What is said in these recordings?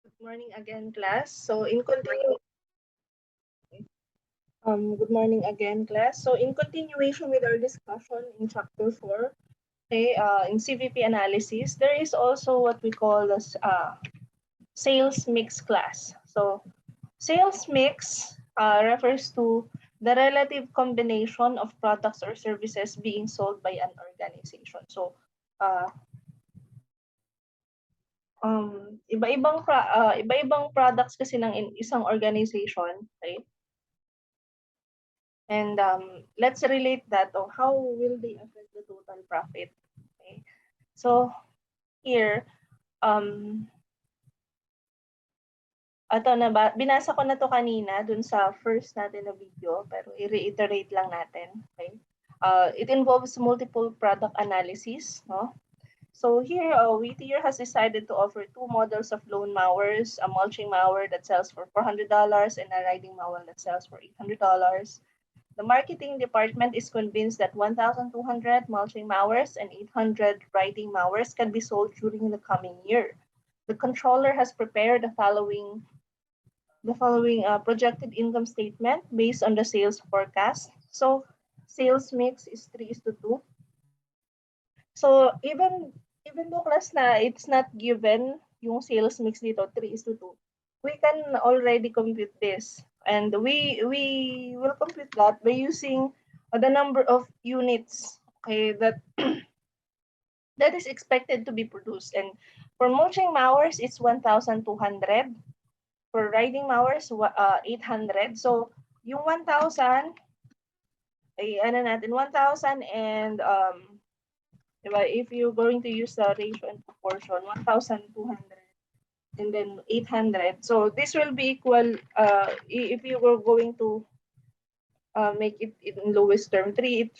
Good morning again, class. Good morning again, class. So in continuation with our discussion in chapter 4, okay, in CVP analysis, there is also what we call as sales mix class. So sales mix refers to the relative combination of products or services being sold by an organization. So uh, iba-ibang products kasi ng isang organization, okay? And let's relate that to how will they affect the total profit. Okay. So here, binasa ko na to kanina dun sa first natin na video, pero i-reiterate lang natin. Okay. It involves multiple product analysis. No? So here, Whittier has decided to offer two models of loan mowers, a mulching mower that sells for $400 and a riding mower that sells for $800. The marketing department is convinced that 1,200 mulching mowers and 800 riding mowers can be sold during the coming year. The controller has prepared the following projected income statement based on the sales forecast. So sales mix is 3:2. So even though class na it's not given yung sales mix dito 3:2, we can already compute this. And we will compute that by using the number of units, okay, that is expected to be produced. And for mulching mowers, it's 1,200. For riding mowers, 800. So yung 1,000, ay ano natin, 1,000 and diba, if you're going to use the ratio and proportion, 1,200 and then 800. So this will be equal, if you were going to make it in lowest term, 3:2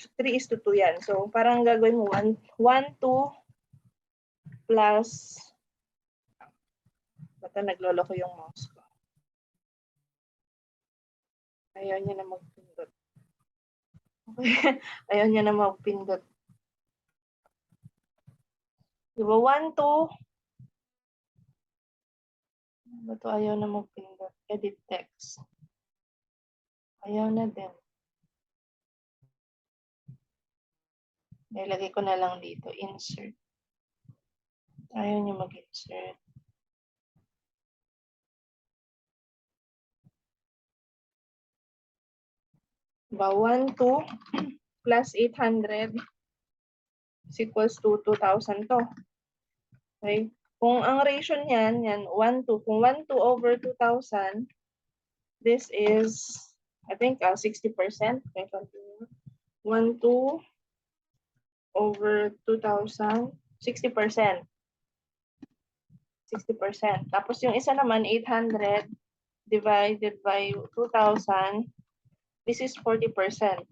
yan. So parang gagawin mo 2 plus, bata naglolo ko yung mouse ko. Ayaw niya na magpindot. Okay. Ayaw niya na magpindot. Diba, 2, bato ayaw na magpindot. Edit text. Ayaw na din. Nilagay ko na lang dito, insert. Ayaw niya mag-insert. Diba, 2 plus 800 is equals to 2,000 to. Okay? Kung ang ratio niyan, 1:2. Kung 1:2 over 2,000, this is, I think, 60%. Okay, continue. 1:2 over 2,000, 60%. 60%. Tapos yung isa naman, 800 divided by 2,000, this is 40%.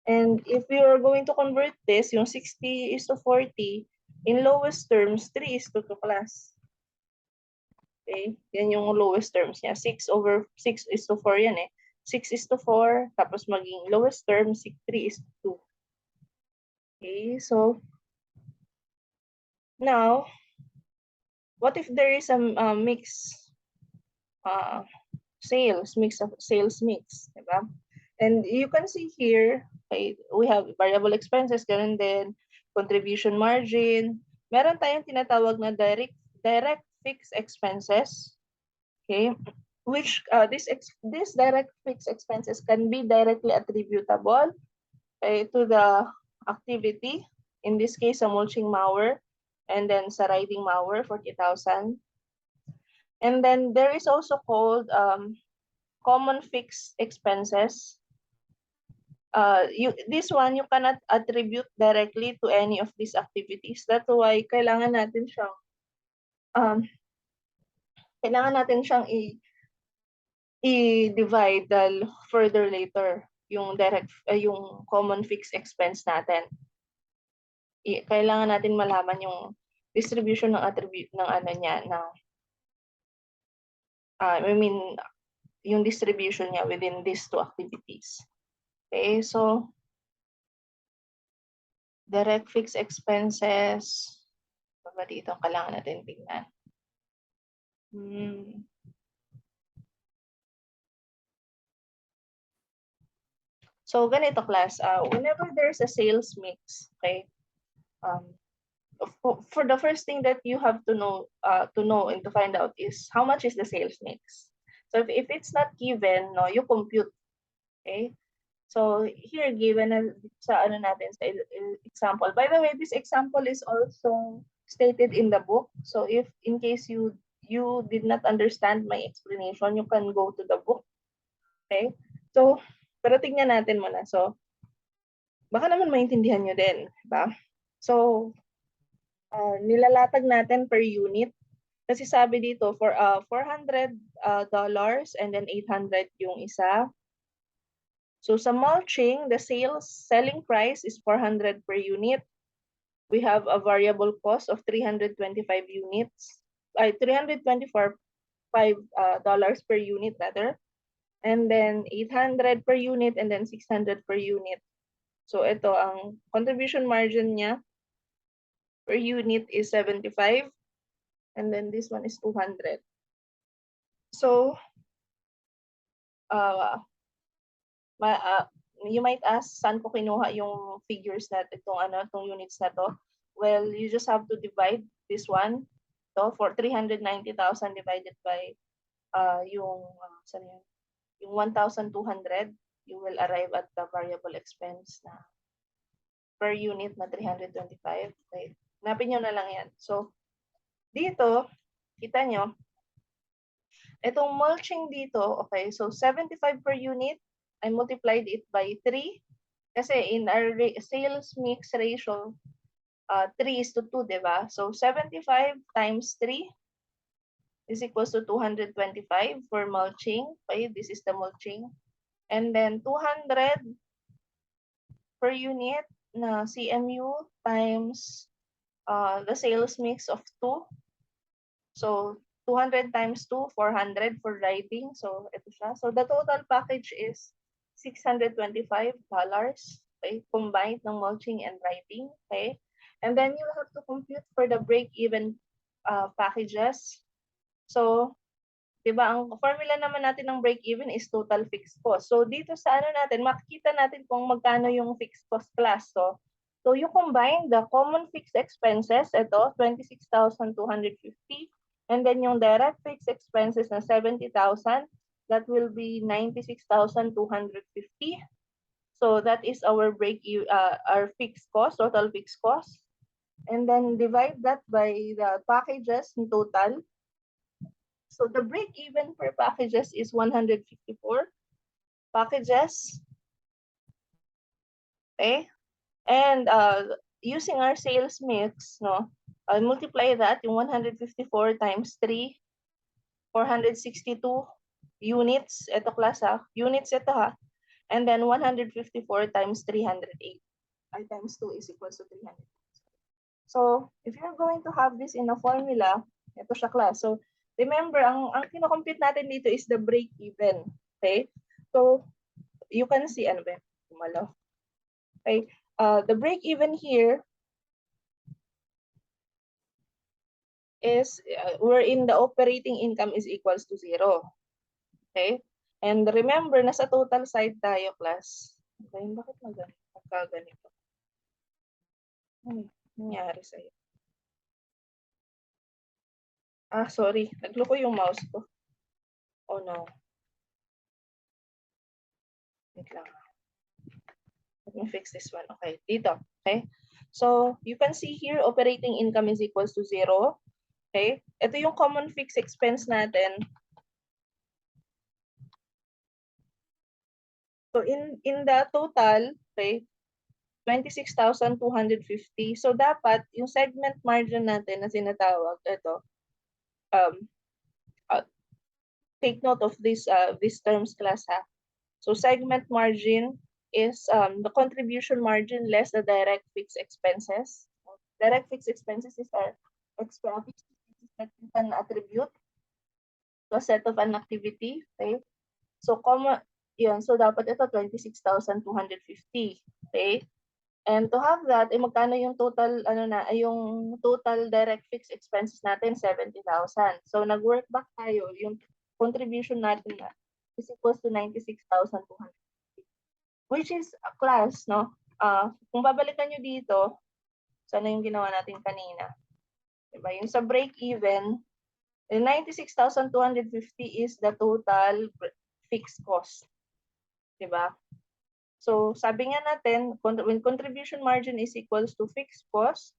And if you are going to convert this, yung 60:40, in lowest terms, 3:2 plus. Okay, yan yung lowest terms niya. 6/4 yan eh. 6:4, tapos maging lowest term, 3:2. Okay, so now, what if there is a mix, sales mix, diba? And you can see here, okay, we have variable expenses, ganun din, contribution margin. Meron tayong tinatawag na direct fixed expenses, okay, which this direct fixed expenses can be directly attributable, okay, to the activity, in this case a mulching mower, and then sa riding mower 40,000. And then there is also called common fixed expenses. This one you cannot attribute directly to any of these activities. That's why kailangan natin siyang i-divide further later yung yung common fixed expense natin. Kailangan natin malaman yung distribution ng attribute ng ano niya, ng yung distribution niya within these two activities. Okay, so direct fixed expenses, dito kailangan natin tingnan. Hmm. So, ganito class, whenever there's a sales mix, okay, um, for the first thing that you have to know and to find out is how much is the sales mix. So, if it's not given, no, you compute, okay? So, here given sa ano natin sa example. By the way, this example is also stated in the book. So, if in case you did not understand my explanation, you can go to the book, okay? So, pero tingnan natin muna. So, baka naman maintindihan nyo din, ba? So, nilalatag natin per unit. Kasi sabi dito, for $400 and then 800 yung isa. So sa mulching, the selling price is 400 per unit. We have a variable cost of 325 units. Ay, $324 per unit rather. And then 800 per unit and then 600 per unit. So ito ang contribution margin niya per unit is 75 and then this one is 200. So uh, you might ask saan ko kinuha yung figures na itong units na to. Well, you just have to divide this one for 390,000 divided by saan yun? Yung 1,200, you will arrive at the variable expense na per unit na 325. Okay. Hanapin nyo na lang yan. So, dito, kita nyo, itong mulching dito, okay, so 75 per unit, I multiplied it by 3. Kasi in our sales mix ratio, 3 is to 2, di ba? So 75 times 3 is equals to 225 for mulching. Okay, this is the mulching. And then 200 per unit na CMU times the sales mix of 2. So 200 times 2, 400 for writing. So ito siya. So the total package is $625, okay, combined ng mulching and writing, okay? And then you'll have to compute for the break-even packages. So, di ba, ang formula naman natin ng break-even is total fixed cost. So, dito sa ano natin, makikita natin kung magkano yung fixed cost class. So you combine the common fixed expenses, ito, 26,250, and then yung direct fixed expenses na 70,000, that will be 96,250. So that is our our fixed cost, total fixed cost. And then divide that by the packages in total. So the break-even per packages is 154 packages. Okay? And using our sales mix, no, I'll multiply that yung 154 times 3, 462 units. Ito class ha. Units ito ha. And then 154 times 308. I times 2 is equals to 300. So, if you're going to have this in a formula, ito siya class. So, remember, ang kinocompute natin dito is the break-even. Okay? So, you can see, ano ba? Kumalaw. Okay? The break-even here is wherein the operating income is equals to 0. Okay? And remember, nasa total side tayo, class. Okay, bakit magkaganito? Ano nangyari sa'yo? Sorry. Nagloko yung mouse ko. Oh no. Wait lang. Let me fix this one. Okay, dito. Okay? So, you can see here, operating income is equals to 0. Okay? Ito yung common fixed expense natin. So, in the total, okay, 26,250. So, dapat, yung segment margin natin na sinatawag, ito, take note of this these terms class ha. So, segment margin is the contribution margin less the direct fixed expenses. Direct fixed expenses is our expenses that you can attribute to a set of an activity. Okay? So, yun. So, dapat ito 26,250. Okay? And to have that, magkano yung total, yung total direct fixed expenses natin, 70,000. So, nag-work back tayo, yung contribution natin na is equals to 96,200. Which is a class, no? Kung babalikan nyo dito, sana yung ginawa natin kanina. Diba? Yung sa break-even, yung 96,250 is the total fixed cost. Diba? So, sabi nga natin, when contribution margin is equals to fixed cost,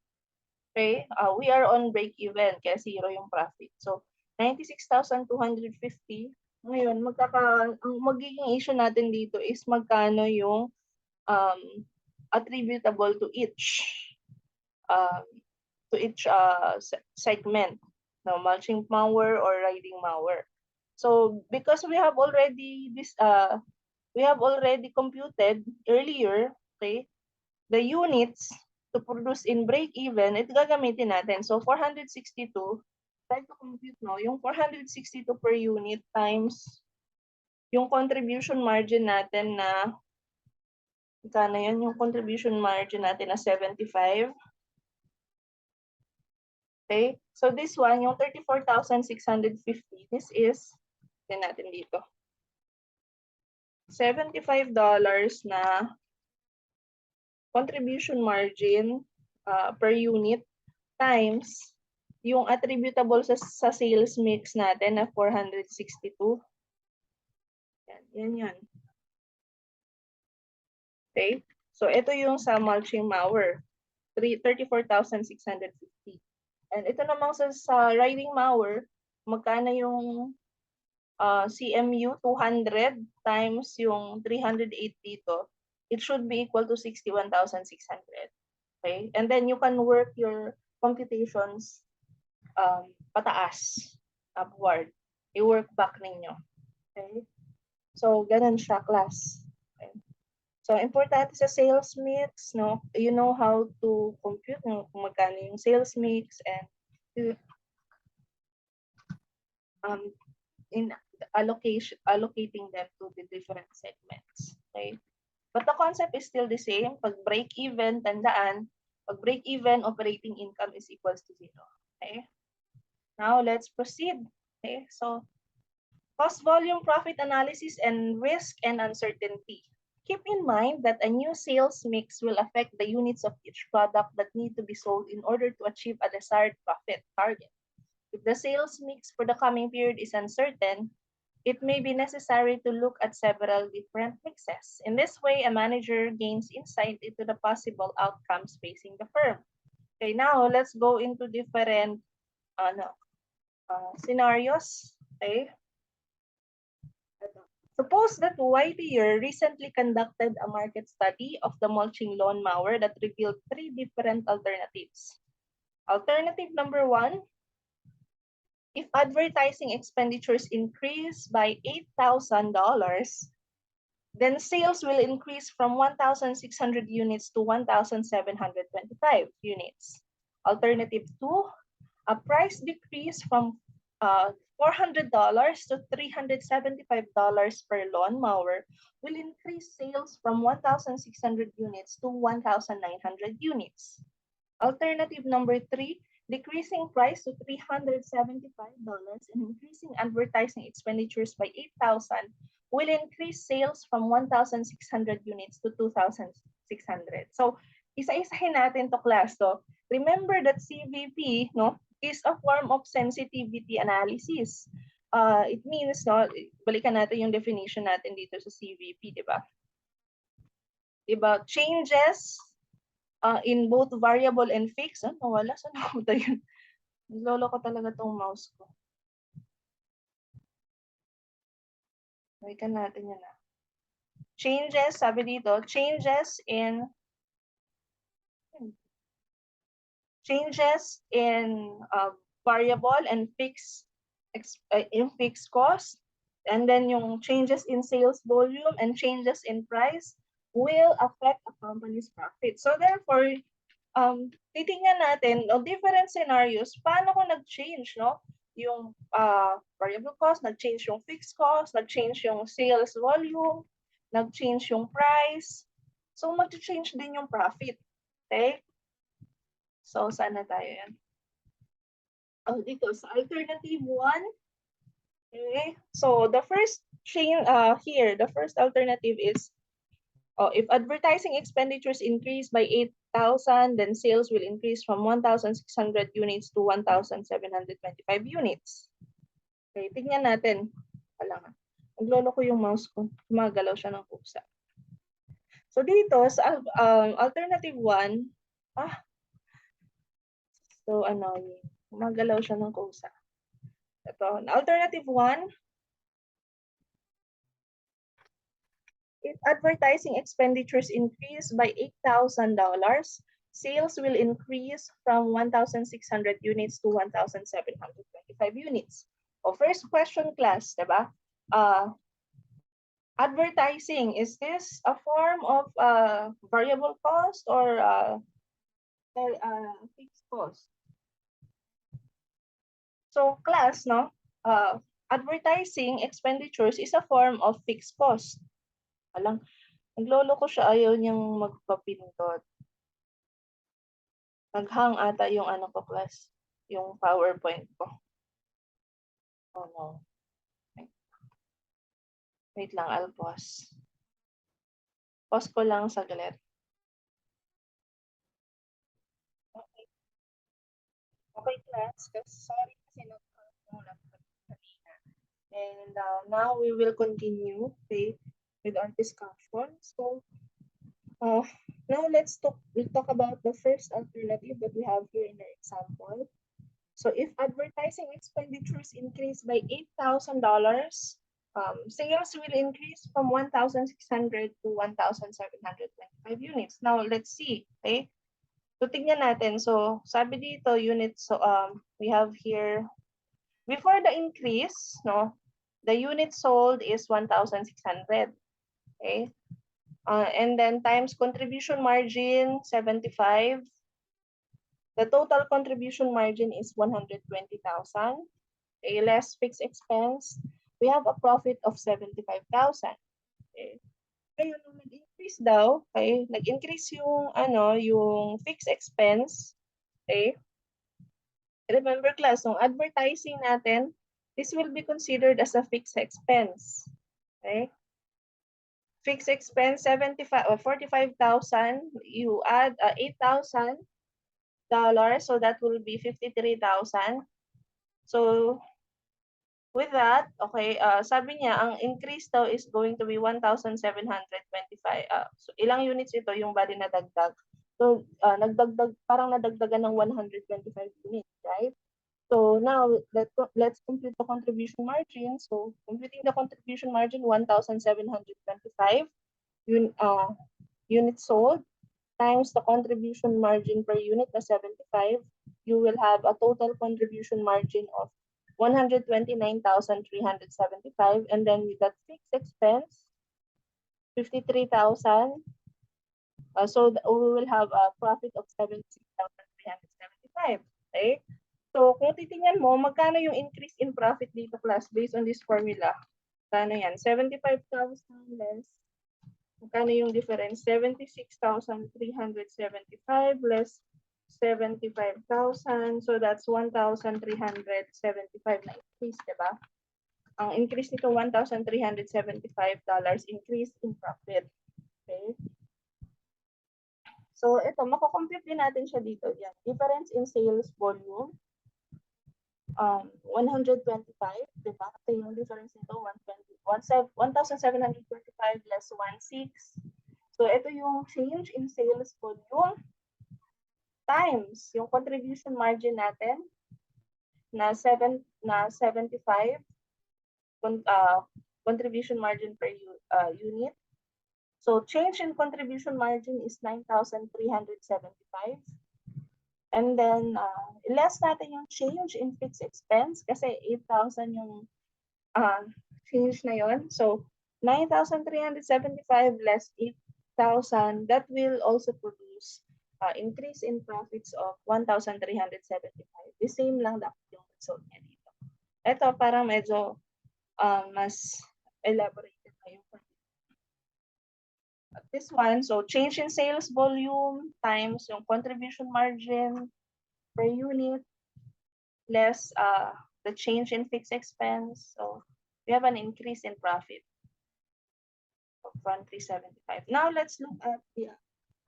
okay, we are on break-even, kaya zero yung profit. So, 96,250. Ngayon, ang magiging issue natin dito is magkano yung attributable to each segment, no, mulching mower or riding mower. So, because we have already computed earlier, okay, the units to produce in break-even, ito gagamitin natin. So, 462, try to compute, no, yung 462 per unit times yung contribution margin natin na, magkano yan? Yung contribution margin natin na 75. Okay? So, this one, yung 34,650, this is, din natin dito, $75 na contribution margin per unit times yung attributable sa sales mix natin na 462. Yan. Okay? So, ito yung sa mulching mower, 34,650. And ito namang sa riding mower, magkano yung CMU 200 times yung 308 dito, it should be equal to 61,600. Okay? And then you can work your computations pataas, upward. I-work back ninyo. Okay? So, ganun siya, class. Okay? So, importante sa sales mix, no? You know how to compute, no? Kung magkano yung sales mix and in allocating them to the different segments. Okay? But the concept is still the same. Pag break-even, tandaan, pag break-even, operating income is equals to 0. Okay? Now, let's proceed. Okay? So, cost volume profit analysis and risk and uncertainty. Keep in mind that a new sales mix will affect the units of each product that need to be sold in order to achieve a desired profit target. If the sales mix for the coming period is uncertain, it may be necessary to look at several different mixes. In this way, a manager gains insight into the possible outcomes facing the firm. Okay, now let's go into different scenarios. Okay. Suppose that Whittier recently conducted a market study of the mulching lawnmower that revealed 3 different alternatives. Alternative number 1, if advertising expenditures increase by $8,000, then sales will increase from 1,600 units to 1,725 units. Alternative 2, a price decrease from $400 to $375 per lawnmower will increase sales from 1,600 units to 1,900 units. Alternative number 3, decreasing price to $375 and increasing advertising expenditures by 8,000 will increase sales from 1,600 units to 2,600. So, isa-isahin natin to class. So, remember that CVP, no, is a form of sensitivity analysis. It means, no, balikan natin yung definition natin dito sa CVP, di ba? Diba? Changes in both variable and fixed. Nawala. Saan nakuha yun? Lolo ko talaga tong mouse ko. Balikan natin yun. Changes, sabi dito, changes in variable and fixed cost, and then yung changes in sales volume and changes in price will affect a company's profit. So therefore, titingnan natin different scenarios, paano kung nag-change, no? Yung variable cost, nag-change yung fixed cost, nag-change yung sales volume, nag-change yung price. So, mag-change din yung profit. Okay? So, sana tayo yan. Oh, dito, sa alternative 1. Okay? So, the first change here, the first alternative is, if advertising expenditures increase by 8,000, then sales will increase from 1,600 units to 1,725 units. Okay, tingnan natin. Wala nga. Naglolo ko yung mouse ko. Gumagalaw siya ng kusa. So dito, sa alternative 1, so annoying. Gumagalaw siya ng kusa. Ito, alternative 1, if advertising expenditures increase by $8,000, sales will increase from 1,600 units to 1,725 units. O first question, class, diba? Advertising, is this a form of variable cost or fixed cost? So class, no? Advertising expenditures is a form of fixed cost. Alang, naglolo ko siya, ayaw niyang magpapindot. Naghang ata yung ano ko, class, yung PowerPoint ko. Oh no. Wait lang, I'll pause. Pause ko lang saglit. Okay. Okay, class. Sorry kasi nagkamulat kanina. And now we will continue with our discussion. So now we'll talk about the first alternative that we have here in our example. So if advertising expenditures increase by $8,000, sales will increase from 1,600 to 1,725 units. Now let's see, okay? So tingnan natin. So sabi dito units, so we have here, before the increase, no, the unit sold is 1,600, okay? And then times contribution margin 75. The total contribution margin is 120,000. Okay, less fixed expense. We have a profit of 75,000. Okay. Ngayon, nung nag-increase daw, okay, nag-increase yung yung fixed expense. Okay. Remember class, yung advertising natin, this will be considered as a fixed expense. Okay. Fixed expense 75 or 45,000, you add $8,000, so that will be 53,000. So with that, okay, sabi niya ang increase daw is going to be 1,725. So ilang units ito yung bali na dagdag. So nagdagdag, parang nadagdagan ng 125 units, right? So now let's compute the contribution margin. So computing the contribution margin, 1,725 units sold times the contribution margin per unit na 75, you will have a total contribution margin of 129,375, and then with that fixed expense 53,000. So we will have a profit of 76,375. Okay? So kung titingnan mo, magkano yung increase in profit dito, class, based on this formula? Magkano yan? 75,000 less. Magkano yung difference? 76,375 less 75,000. So that's 1,375 na increase, diba? Ang increase nito, $1,375 increase in profit. Okay? So ito, makakompute din natin siya dito. Yan. Difference in sales volume. 125, diba? Ito yung difference nito, 1,725 less 16. So ito yung change in sales volume times yung contribution margin natin na 75 contribution margin per unit. So change in contribution margin is 9,375. And then less natin yung change in fixed expense kasi 8,000 yung change na yon. So 9,375 less 8,000, that will also produce increase in profits of 1,375. The same lang dapat yung result niya dito. Ito parang medyo mas elaborated na yung this one, so change in sales volume times yung contribution margin per unit less the change in fixed expense. So we have an increase in profit of 1,375. Now let's look at the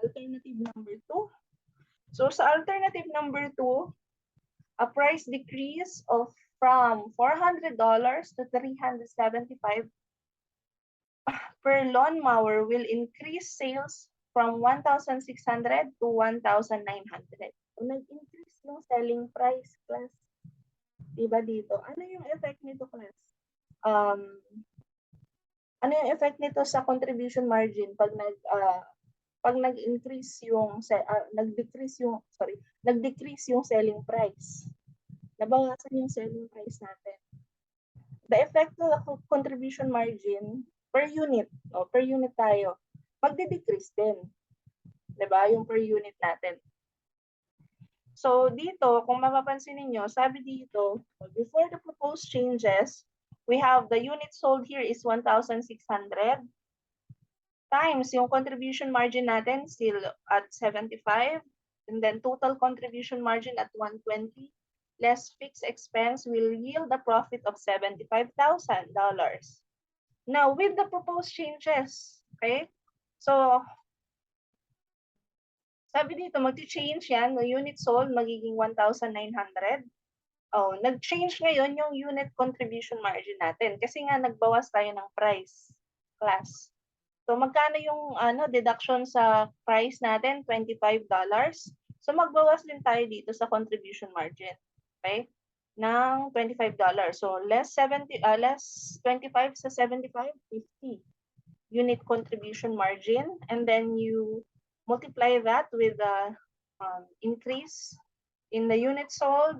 alternative number 2. So sa alternative number 2, a price decrease of from $400 to $375 per lawnmower will increase sales from 1,600 to 1,900. So nag-increase yung selling price, class. Diba dito? Ano yung effect nito, class? Ano yung effect nito sa contribution margin pag nag-increase yung nag-decrease yung selling price. Nabawasan yung selling price natin. The effect of the contribution margin per unit, per unit tayo, magde-decrease din. 'Di ba? Yung per unit natin. So dito, kung mapapansin niyo, sabi dito, before the proposed changes, we have the unit sold here is 1,600 times yung contribution margin natin still at 75, and then total contribution margin at 120 less fixed expense will yield a profit of $75,000. Now with the proposed changes, okay, so sabi dito magti-change yan, the unit sold magiging 1,900. Oh, nag-change ngayon yung unit contribution margin natin kasi nga nagbawas tayo ng price class. So magkano yung deduction sa price natin? $25. So magbawas din tayo dito sa contribution margin. Okay? Ng $25. So less 25 sa 75, 50 unit contribution margin, and then you multiply that with the increase in the unit sold.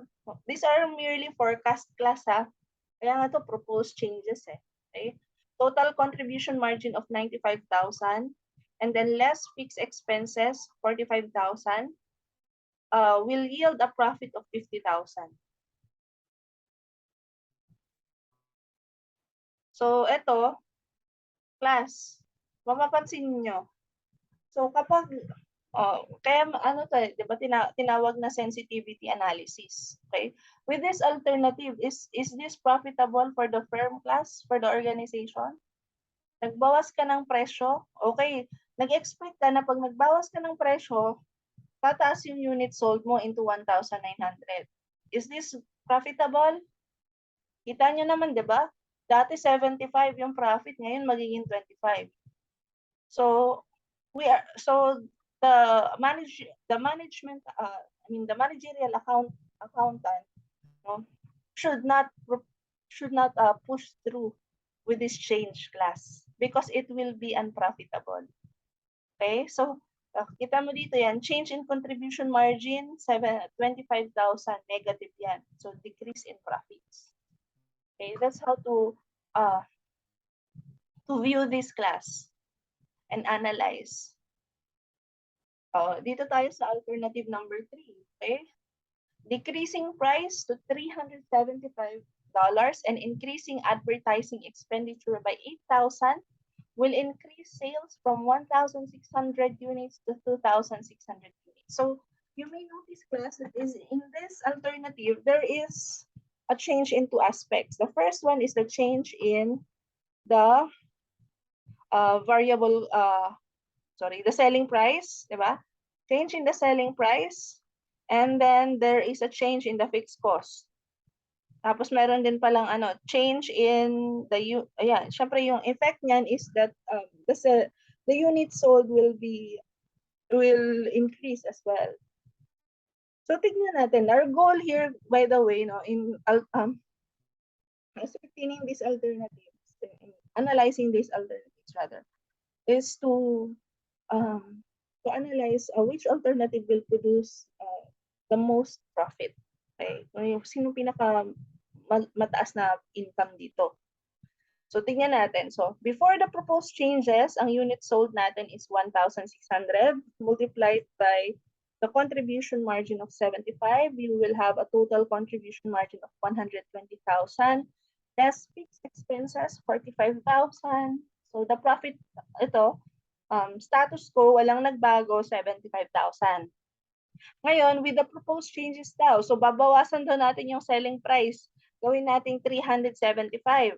These are merely forecast class, ha. Kaya nga to proposed changes eh. Okay? Total contribution margin of 95,000 and then less fixed expenses 45,000 will yield a profit of 50,000. So ito, class, mapapansin niyo. So kapag kaya ano to, 'di ba tinawag na sensitivity analysis. Okay? With this alternative, is this profitable for the firm, class, for the organization? Nagbawas ka ng presyo, okay. Nag-expect ka na pag nagbawas ka ng presyo, tataas yung unit sold mo into 1,900. Is this profitable? Kita nyo naman, di ba? Dati 75 yung profit, ngayon magiging 25. So the management the managerial accountant should not push through with this change, class, because it will be unprofitable. Okay, so kita mo dito yan, change in contribution margin 25,000 negative yan, so decrease in profits. Okay, that's how to view this, class, and analyze. Dito tayo sa alternative number 3. Okay, decreasing price to $375 and increasing advertising expenditure by 8,000 will increase sales from 1,600 units to 2,600 units. So you may notice, class, that is in this alternative there is a change in two aspects. The first one is the change in the the selling price, diba? Change in the selling price, and then there is a change in the fixed cost. Tapos meron din palang change in the syempre yung effect niyan is that the unit sold will increase as well. So tignan natin, our goal here, by the way, in ascertaining these alternatives, analyzing these alternatives rather, is to analyze which alternative will produce the most profit. Okay? Sino pinaka mataas na income dito. So tingnan natin. So before the proposed changes, ang unit sold natin is 1,600 multiplied by the contribution margin of 75. You will have a total contribution margin of 120,000 less fixed expenses 45,000. So the profit ito status quo, walang nagbago, 75,000. Ngayon, with the proposed changes daw, so babawasan daw natin yung selling price. Gawin natin 375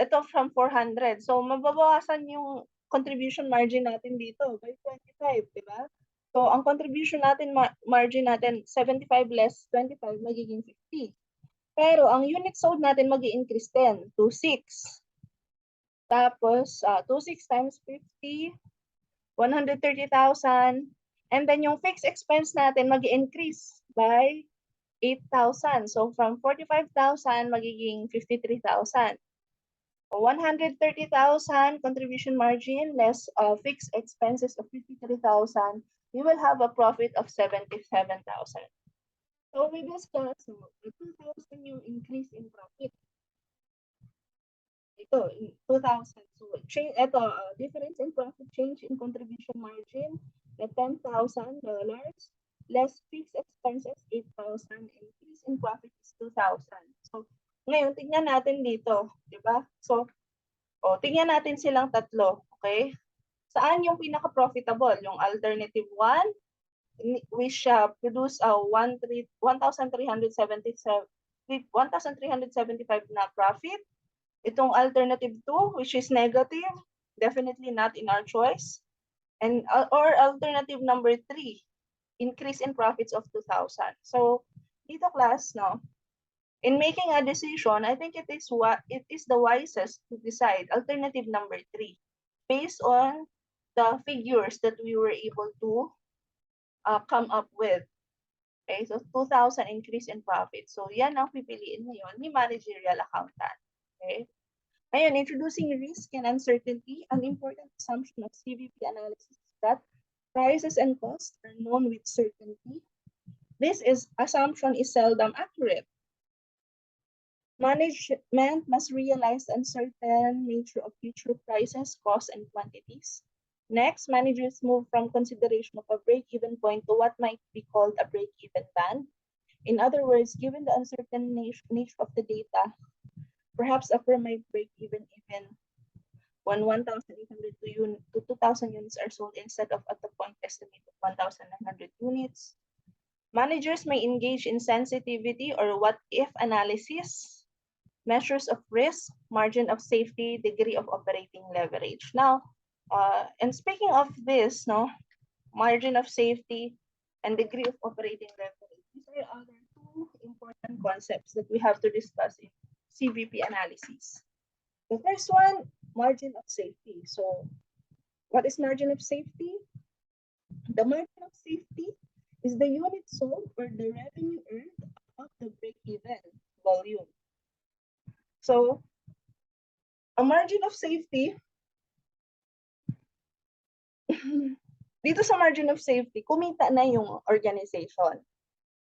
ito from 400. So mababawasan yung contribution margin natin dito by 25, di ba? So ang contribution natin, margin natin, 75 less 25, magiging 50. Pero ang unit sold natin mag-i-increase din to 6. Tapos, 26 times 50, 130,000. And then yung fixed expense natin mag-increase by 8,000. So from 45,000 magiging 53,000. 130,000 contribution margin less fixed expenses of 53,000, we will have a profit of 77,000. So we discussed 2,000 yung increase in profit. Ito, 2,000. So, difference in profit, change in contribution margin, na $10,000, less fixed expenses, 8,000, increase in profit is 2,000. So, ngayon, tingnan natin dito, di ba? So, tingnan natin silang tatlo, okay? Saan yung pinaka-profitable? Yung alternative 1, which produce 1,375 na profit. Itong alternative 2, which is negative, definitely not in our choice. And or alternative number 3, increase in profits of 2,000. So, dito class, no, in making a decision, I think it is the wisest to decide alternative number 3 based on the figures that we were able to come up with. Okay, so 2,000 increase in profit. So, yan ang pipiliin ngayon ni managerial accountant. Okay. Ngayon, introducing risk and uncertainty, an important assumption of Cvp analysis is that prices and costs are known with certainty. This assumption is seldom accurate. Management must realize the uncertain nature of future prices, costs, and quantities. Next, managers move from consideration of a break-even point to what might be called a break-even band. In other words, given the uncertain nature of the data, perhaps a firm might break even when 1,800 to 2,000 units are sold instead of at the point estimate of 1,900 units. Managers may engage in sensitivity or what-if analysis, measures of risk, margin of safety, degree of operating leverage. Now, and speaking of this, no, margin of safety and degree of operating leverage, these are other two important concepts that we have to discuss in Cvp analysis. The first one, margin of safety. So, what is margin of safety? The margin of safety is the unit sold or the revenue earned above the break-even volume. So, a margin of safety, dito sa margin of safety, kumita na yung organization.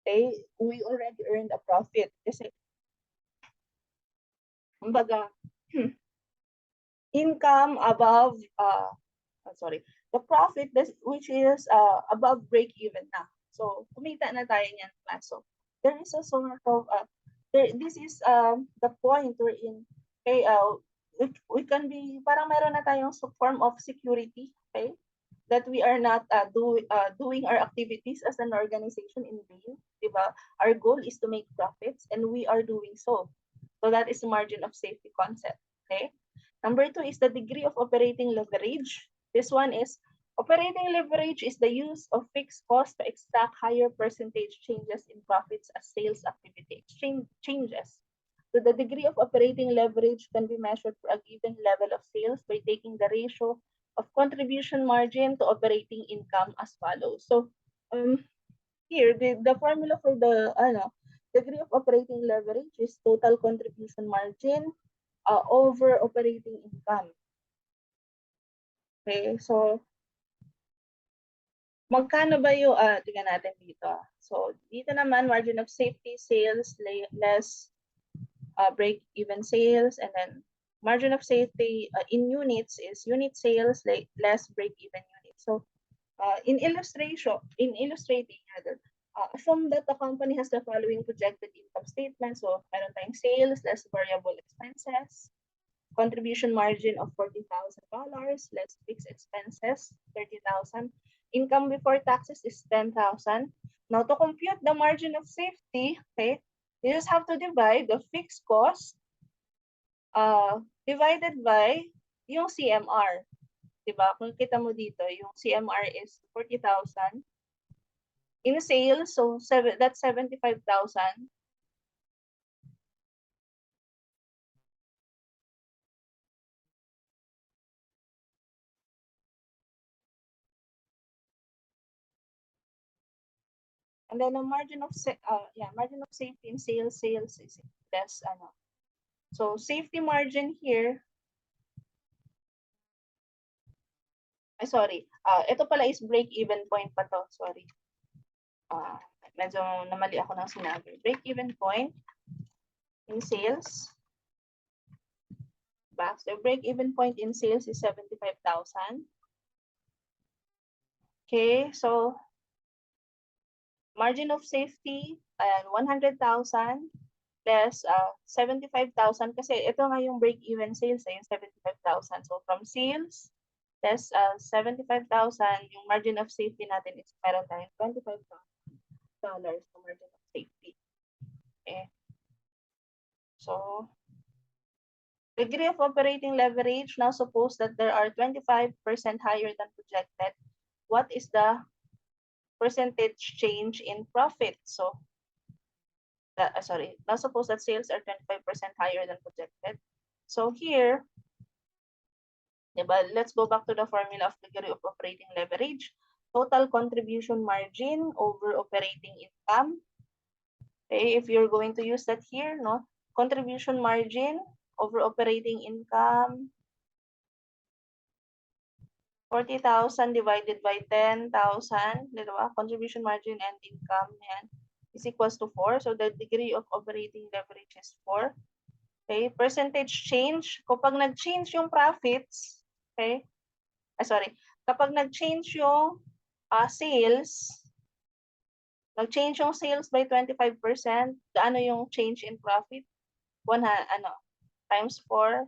Okay? We already earned a profit. Kasi, kumbaga, income above, the profit which is above break-even na. So, kumita na tayo niyan, class. So, there is a sort of, this is the point we're in, okay, we can be, parang meron na tayong form of security, okay, that we are not doing our activities as an organization in vain, diba? Our goal is to make profits and we are doing so. So that is the margin of safety concept, okay? Number 2 is the degree of operating leverage. This one is operating leverage is the use of fixed cost to extract higher percentage changes in profits as sales activity changes. So the degree of operating leverage can be measured for a given level of sales by taking the ratio of contribution margin to operating income as follows. So here the formula for the degree of operating leverage is total contribution margin over operating income. Okay, so magkano ba yung, tingnan natin dito. So dito naman, margin of safety, sales, less break-even sales, and then margin of safety in units is unit sales, less break-even units. So in illustrating, assume that the company has the following projected income statement. So meron tayong sales, less variable expenses. contribution margin of $40,000, less fixed expenses, 30,000. Income before taxes is 10,000. Now, to compute the margin of safety, okay, you just have to divide the fixed cost divided by yung CMR. Diba? Kung kita mo dito, yung CMR is 40,000. In sales, so that's 75,000. And then the margin of margin of safety in sales is less ano. So safety margin here, sorry. Ito pala is break-even point pa to. Sorry. Medyo namali ako ng sinabi. Break-even point in sales. So break-even point in sales is 75,000. Okay, so margin of safety, 100,000 less 75,000 kasi ito nga yung break-even sales ay yung 75,000. So from sales less 75,000, yung margin of safety natin is meron tayong $25,000 na margin of safety. Okay. So degree of operating leverage, now suppose that there are 25% higher than projected. What is the percentage change in profit? So, now suppose that sales are 25% higher than projected. So here, diba, let's go back to the formula of degree of operating leverage. Total contribution margin over operating income. Okay, if you're going to use that here, no? Contribution margin over operating income, 40,000 divided by 10,000, diba? Contribution margin and income yan, is equals to 4. So the degree of operating leverage is 4. Okay, percentage change, kapag nag-change yung profits, okay, kapag nag-change yung sales, nag-change yung sales by 25%, gaano yung change in profit? Times 4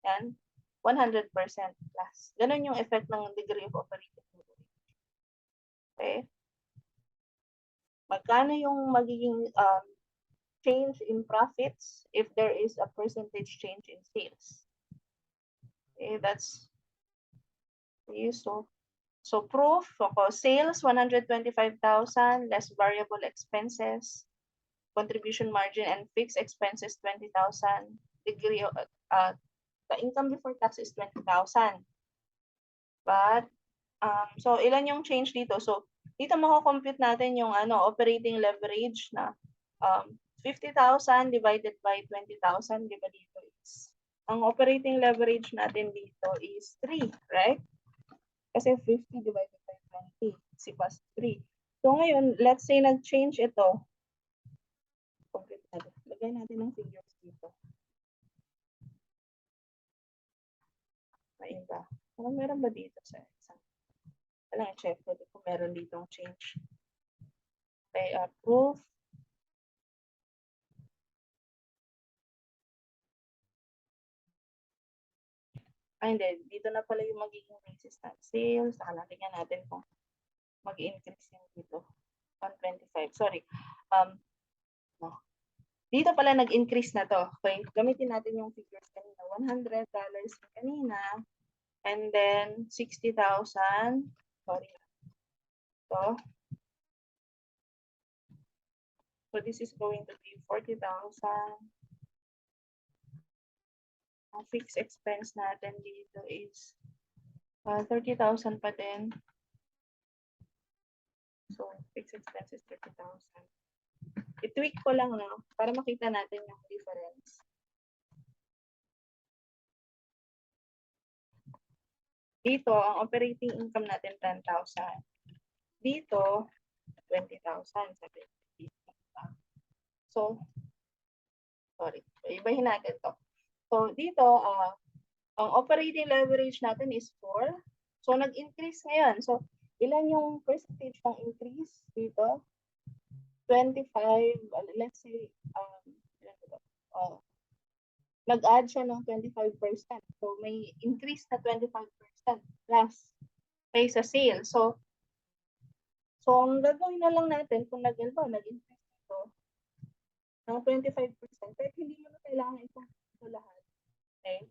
and 100% plus. Ganun yung effect ng degree of operating leverage. Okay? Magkano yung magiging change in profits if there is a percentage change in sales? Okay, that's so proof. So sales 125,000 less variable expenses, contribution margin and fixed expenses 20,000. Degree of the income before tax is 20,000. But so ilan yung change dito? So dito mako-compute natin yung operating leverage na 50,000 divided by 20,000, di ba dito is ang operating leverage natin dito is 3, right? Kasi 50 divided by 20 is equals 3. So ngayon, let's say nag-change ito. Complete natin. Lagay natin ng figures dito. May iba. Meron ba dito sa exam? Kailangan check ko kung meron ditong change. Okay, proof. Hindi. Dito na pala yung magiging basis ng sales. Tingnan natin kung mag-increase yung dito. 125. Sorry. No. Dito pala nag-increase na to. Okay. Gamitin natin yung figures kanina. $100 kanina. And then 60,000. Sorry. So this is going to be 40,000. Ang fixed expense natin dito is 30,000 pa din. So fixed expense is 30,000. I-tweak ko lang, no, para makita natin yung difference. Dito, ang operating income natin 10,000. Dito, 20,000. So, sorry. Ibahin natin to. So, dito, ang operating leverage natin is 4. So, nag-increase ngayon. So, ilan yung percentage ng increase dito? 25, let's say, nag-add siya ng 25%. So, may increase na 25% plus pay sa sale. So, ang gagawin na lang natin kung nag-increase ito ng 25%, kahit hindi mo na kailangan ito lahat. Okay?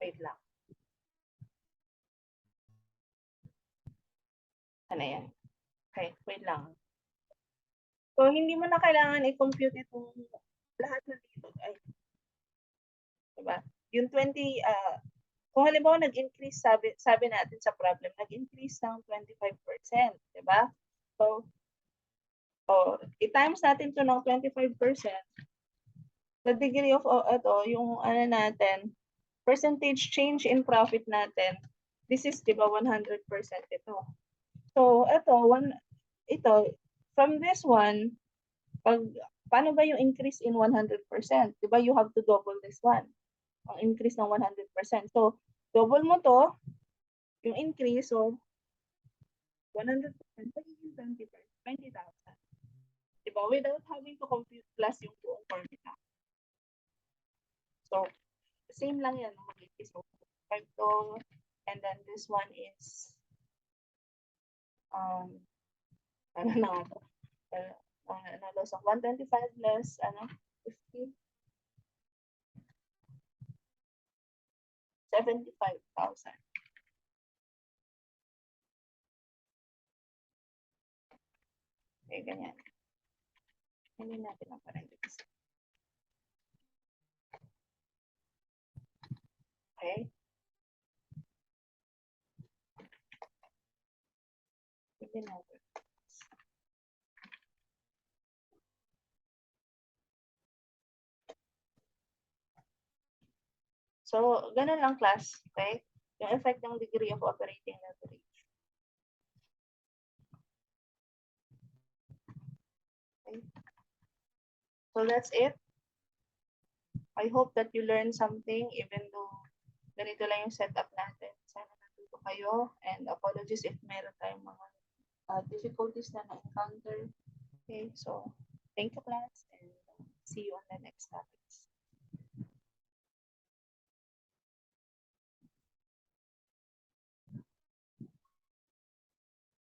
Wait lang. Ano yan? Okay, wait lang. So, hindi mo na kailangan i-compute itong lahat na dito. Ay, diba? Yung 20, kung halimbawa nag-increase, sabi natin sa problem, nag-increase ng 25%, diba? So, i-times natin to ng 25%, the degree of ito, yung ano natin, percentage change in profit natin, this is, diba, 100% ito. So, ito, from this one, paano ba yung increase in 100%? Diba, you have to double this one, ang increase ng 100%. So, double mo to, yung increase, so, 100%, magiging 20,000. Diba, without having to compute plus yung buong formula. So, same lang yan, mag-increase mo. 5 to, and then this one is, ano na ito? So 125 less, 50, 75,000. Okay, ganyan. Hindi natin ang parenthesis. Okay? Hindi natin. So, ganun lang class. Okay? Yung effect ng degree of operating leverage. Okay? So, that's it. I hope that you learned something even though ganito lang yung setup natin. Sana natuto kayo and apologies if meron tayong mga difficulties na na-encounter. Okay, so thank you class and see you on the next topic.